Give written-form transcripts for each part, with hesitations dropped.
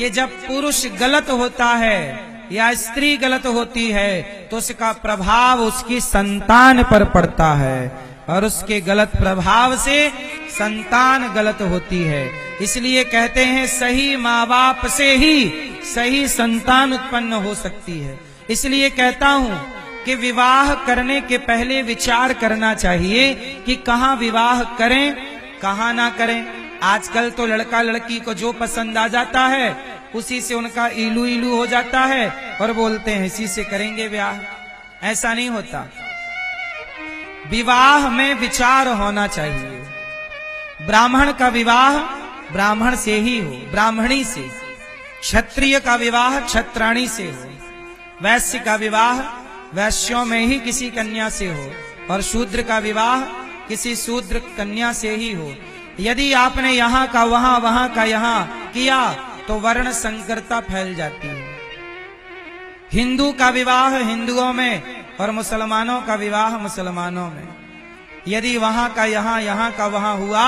कि जब पुरुष गलत होता है या स्त्री गलत होती है तो उसका प्रभाव उसकी संतान पर पड़ता है और उसके गलत प्रभाव से संतान गलत होती है। इसलिए कहते हैं सही माँ बाप से ही सही संतान उत्पन्न हो सकती है। इसलिए कहता हूं कि विवाह करने के पहले विचार करना चाहिए कि कहां विवाह करें कहां ना करें। आजकल तो लड़का लड़की को जो पसंद आ जाता है उसी से उनका इलू इलू हो जाता है और बोलते हैं इसी से करेंगे ब्याह। ऐसा नहीं होता। विवाह में विचार होना चाहिए। ब्राह्मण का विवाह ब्राह्मण से ही हो, ब्राह्मणी से। क्षत्रिय का विवाह क्षत्राणी से हो। वैश्य का विवाह वैश्यों में ही किसी कन्या से हो और शूद्र का विवाह किसी शूद्र कन्या से ही हो। यदि आपने यहाँ का वहां वहां का यहाँ किया तो वर्ण संकरता फैल जाती है। हिंदू का विवाह हिंदुओं में और मुसलमानों का विवाह मुसलमानों में। यदि वहां का यहाँ का वहां हुआ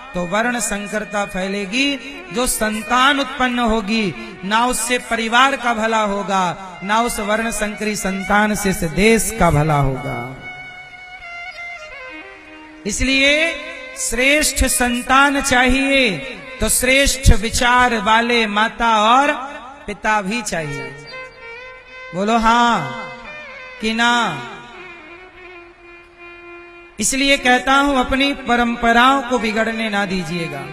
तो वर्ण संकरता फैलेगी। जो संतान उत्पन्न होगी ना उससे परिवार का भला होगा ना उस वर्ण संकरी संतान से देश का भला होगा। इसलिए श्रेष्ठ संतान चाहिए तो श्रेष्ठ विचार वाले माता और पिता भी चाहिए। बोलो हां कि ना। इसलिए कहता हूं अपनी परंपराओं को बिगड़ने ना दीजिएगा।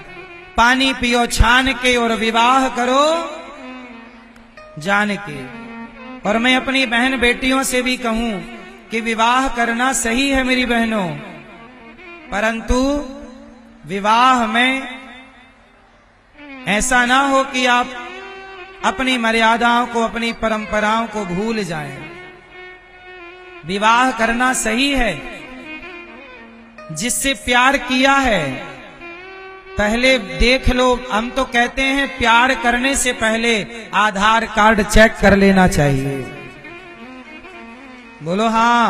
पानी पियो छान के और विवाह करो जान के। और मैं अपनी बहन बेटियों से भी कहूं कि विवाह करना सही है मेरी बहनों, परंतु विवाह में ऐसा ना हो कि आप अपनी मर्यादाओं को अपनी परंपराओं को भूल जाएं। विवाह करना सही है। जिससे प्यार किया है पहले देख लो। हम तो कहते हैं प्यार करने से पहले आधार कार्ड चेक कर लेना चाहिए। बोलो हां।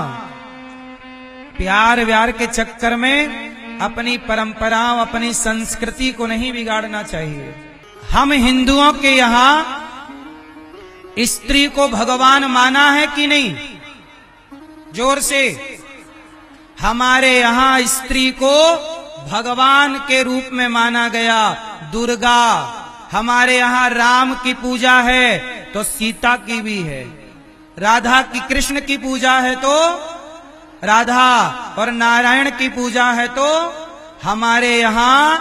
प्यार व्यार के चक्कर में अपनी परंपराओं अपनी संस्कृति को नहीं बिगाड़ना चाहिए। हम हिंदुओं के यहां स्त्री को भगवान माना है कि नहीं? जोर से। हमारे यहां स्त्री को भगवान के रूप में माना गया। दुर्गा। हमारे यहां राम की पूजा है तो सीता की भी है। राधा की कृष्ण की पूजा है तो राधा और नारायण की पूजा है तो हमारे यहां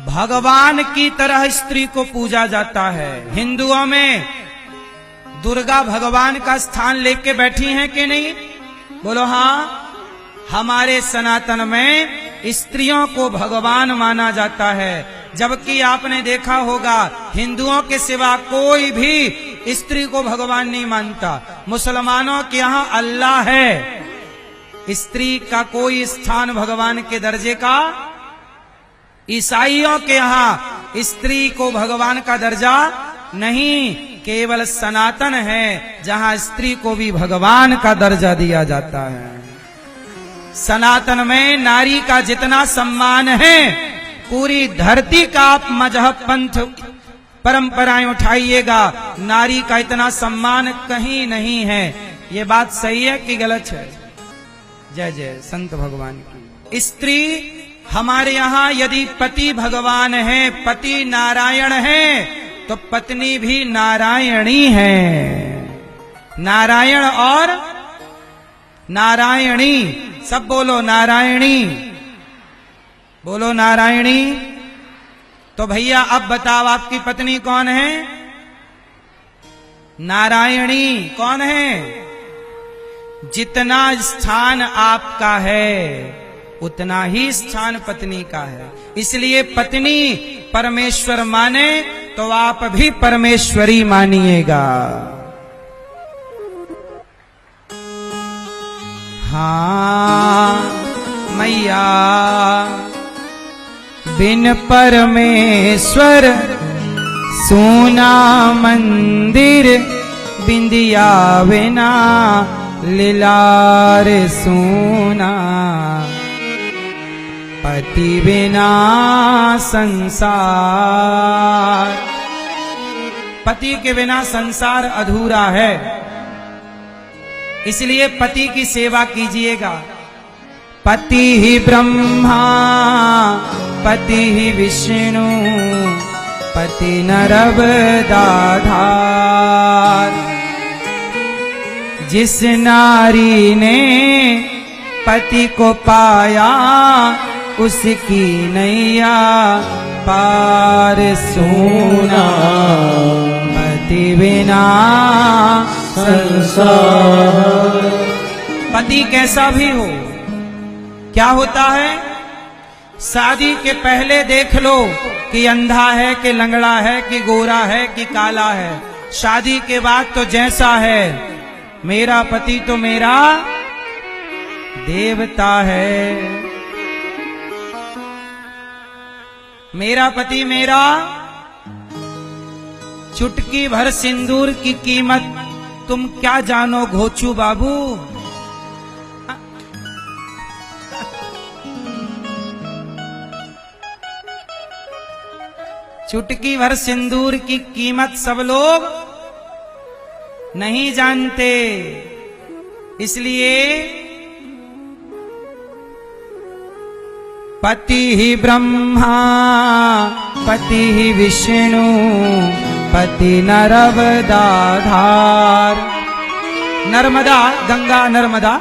भगवान की तरह स्त्री को पूजा जाता है। हिंदुओं में दुर्गा भगवान का स्थान लेके बैठी हैं कि नहीं? बोलो हां। हमारे सनातन में स्त्रियों को भगवान माना जाता है, जबकि आपने देखा होगा हिंदुओं के सिवा कोई भी स्त्री को भगवान नहीं मानता। मुसलमानों के यहाँ अल्लाह है। स्त्री का कोई स्थान भगवान के दर्जे का। ईसाइयों के यहाँ स्त्री को भगवान का दर्जा नहीं, केवल सनातन है जहां स्त्री को भी भगवान का दर्जा दिया जाता है। सनातन में नारी का जितना सम्मान है पूरी धरती का आप मजहब पंथ परंपराएं उठाइएगा, नारी का इतना सम्मान कहीं नहीं है। ये बात सही है कि गलत है? जय जय संत भगवान की। स्त्री हमारे यहाँ यदि पति भगवान है, पति नारायण है तो पत्नी भी नारायणी है। नारायण और नारायणी सब बोलो नारायणी। बोलो नारायणी। तो भैया अब बताओ आपकी पत्नी कौन है? नारायणी। कौन है? जितना स्थान आपका है उतना ही स्थान पत्नी का है। इसलिए पत्नी परमेश्वर माने तो आप भी परमेश्वरी मानिएगा। हाँ मैया बिन परमेश्वर सोना मंदिर, बिंदिया बिना लीलार सोना, पति बिना संसार। पति के बिना संसार अधूरा है, इसलिए पति की सेवा कीजिएगा। पति ही ब्रह्मा पति ही विष्णु पति नरबदाधार। जिस नारी ने पति को पाया उसकी नैया पार सोना। पति बिना संसार। पति कैसा भी हो, क्या होता है, शादी के पहले देख लो कि अंधा है कि लंगड़ा है कि गोरा है कि काला है। शादी के बाद तो जैसा है, मेरा पति तो मेरा देवता है। मेरा पति मेरा चुटकी भर सिंदूर की कीमत तुम क्या जानो घोचू बाबू। चुटकी भर सिंदूर की कीमत सब लोग नहीं जानते, इसलिए पति ही ब्रह्मा पति ही विष्णु पति नर्मदाधार। नर्मदा गंगा, नर्मदा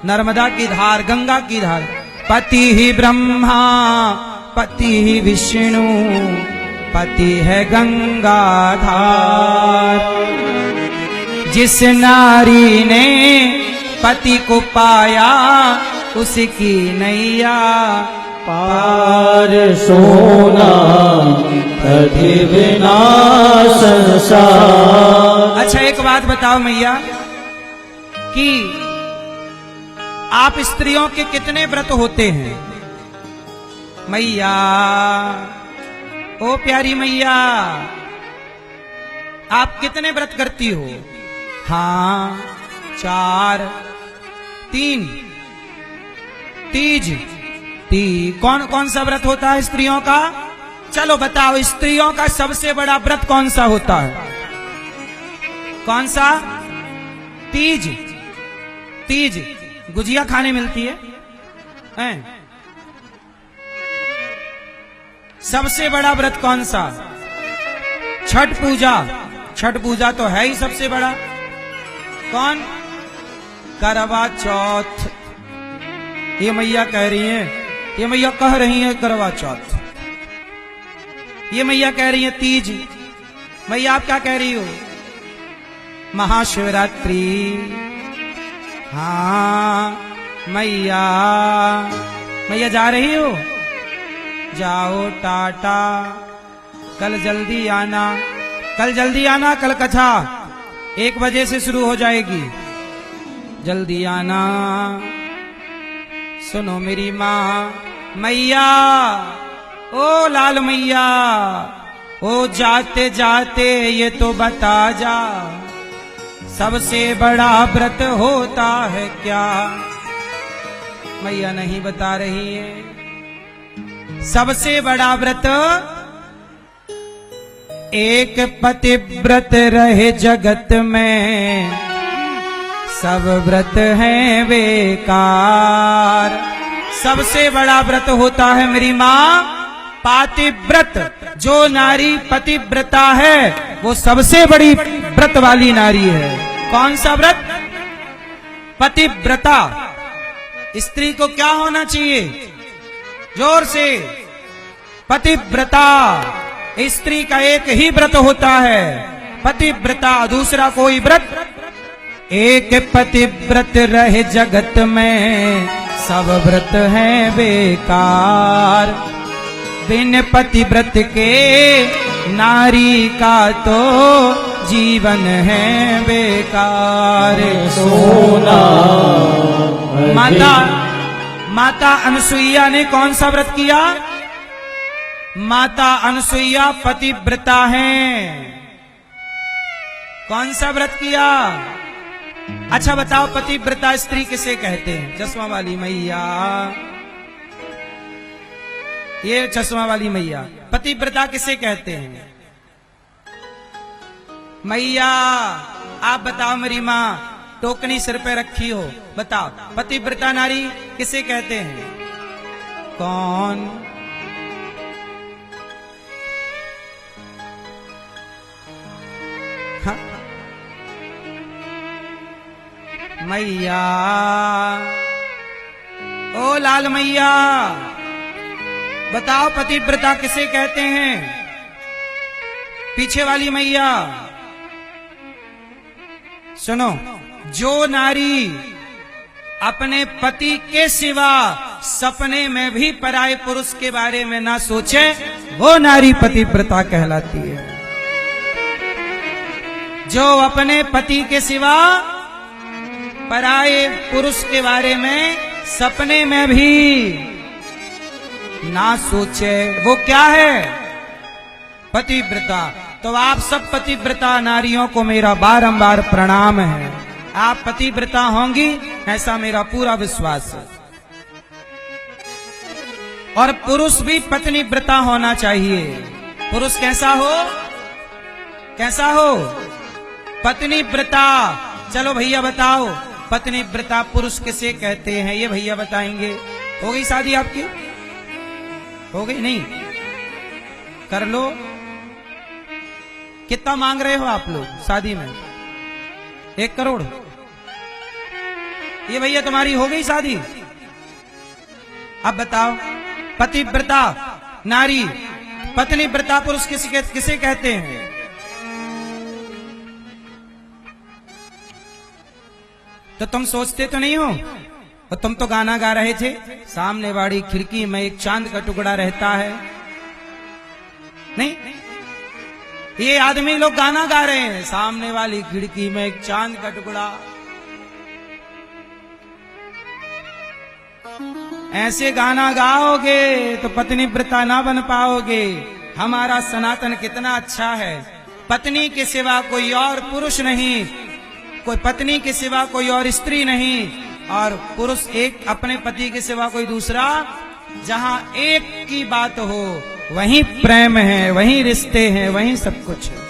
नर्मदा की धार, गंगा की धार। पति ही ब्रह्मा पति ही विष्णु पति है गंगाधार। जिस नारी ने पति को पाया उसकी नैया पार सोना। पति बिना संसार। अच्छा एक बात बताओ मैया कि आप स्त्रियों के कितने व्रत होते हैं? मैया, ओ प्यारी मैया, आप कितने व्रत करती हो? हाँ 4, 3 तीज। कौन कौन सा व्रत होता है स्त्रियों का? चलो बताओ, स्त्रियों का सबसे बड़ा व्रत कौन सा होता है? कौन सा? तीज। तीज गुजिया खाने मिलती है, हैं? सबसे बड़ा व्रत कौन सा? छठ पूजा। छठ पूजा तो है ही सबसे बड़ा। कौन? करवा चौथ। ये मैया कह रही है, ये मैया कह रही है करवा चौथ, ये मैया कह रही है तीज। मैया आप क्या कह रही हो? महाशिवरात्रि। हाँ मैया, मैया जा रही हो? जाओ टाटा, कल जल्दी आना। कल जल्दी आना, कल कथा 1 बजे से शुरू हो जाएगी, जल्दी आना। सुनो मेरी माँ मैया, ओ लाल मैया, ओ जाते जाते ये तो बता जा, सबसे बड़ा व्रत होता है क्या? मैया नहीं बता रही है। सबसे बड़ा व्रत एक पतिव्रत रहे जगत में, सब व्रत हैं बेकार। सबसे बड़ा व्रत होता है मेरी माँ पातिव्रत। जो नारी पतिव्रता है वो सबसे बड़ी व्रत वाली नारी है। कौन सा व्रत? पतिव्रता। स्त्री को क्या होना चाहिए? जोर से, पतिव्रता। स्त्री का एक ही व्रत होता है, पतिव्रता। दूसरा कोई व्रत? एक पतिव्रत रहे जगत में, सब व्रत हैं बेकार। बिन पतिव्रत के नारी का तो जीवन है बेकार। सोना माता अनसुईया ने कौन सा व्रत किया? माता अनसुईया पतिव्रता हैं। कौन सा व्रत किया? अच्छा बताओ, पतिव्रता स्त्री किसे कहते हैं? चश्मा वाली मैया, ये चश्मा वाली मैया, पतिव्रता किसे कहते हैं? मैया आप बताओ मेरी माँ, टोकनी सिर पे रखी हो, बताओ पतिव्रता नारी किसे कहते हैं? कौन? हाँ? मैया, ओ लाल मैया, बताओ पतिव्रता किसे कहते हैं? पीछे वाली मैया सुनो, जो नारी अपने पति के सिवा सपने में भी पराये पुरुष के बारे में ना सोचे, वो नारी पतिव्रता कहलाती है। जो अपने पति के सिवा पराये पुरुष के बारे में सपने में भी ना सोचे, वो क्या है? पतिव्रता। तो आप सब पतिव्रता नारियों को मेरा बारंबार प्रणाम है। आप पतिव्रता होंगी ऐसा मेरा पूरा विश्वास है। और पुरुष भी पत्नीव्रता होना चाहिए। पुरुष कैसा हो? कैसा हो? पत्नीव्रता। चलो भैया बताओ, पत्नीव्रता पुरुष किसे कहते हैं? ये भैया बताएंगे। हो गई शादी आपकी? हो गई? नहीं कर लो। कितना मांग रहे हो आप लोग शादी में? 1 करोड़। ये भैया तुम्हारी हो गई शादी? अब बताओ, पतिव्रता नारी, पत्नीव्रता पुरुष किसे कहते हैं? तो तुम सोचते तो नहीं हो? और तुम तो गाना गा रहे थे, सामने वाली खिड़की में एक चांद का टुकड़ा रहता है। नहीं, ये आदमी लोग गाना गा रहे हैं, सामने वाली खिड़की में एक चांद का टुकड़ा। ऐसे गाना गाओगे तो पत्नीव्रता ना बन पाओगे। हमारा सनातन कितना अच्छा है, पत्नी के सिवा कोई और पुरुष नहीं, कोई पत्नी के सिवा कोई और स्त्री नहीं, और पुरुष एक अपने पति के सिवा कोई दूसरा। जहां एक की बात हो वहीं प्रेम है, वहीं रिश्ते हैं, वहीं सब कुछ है।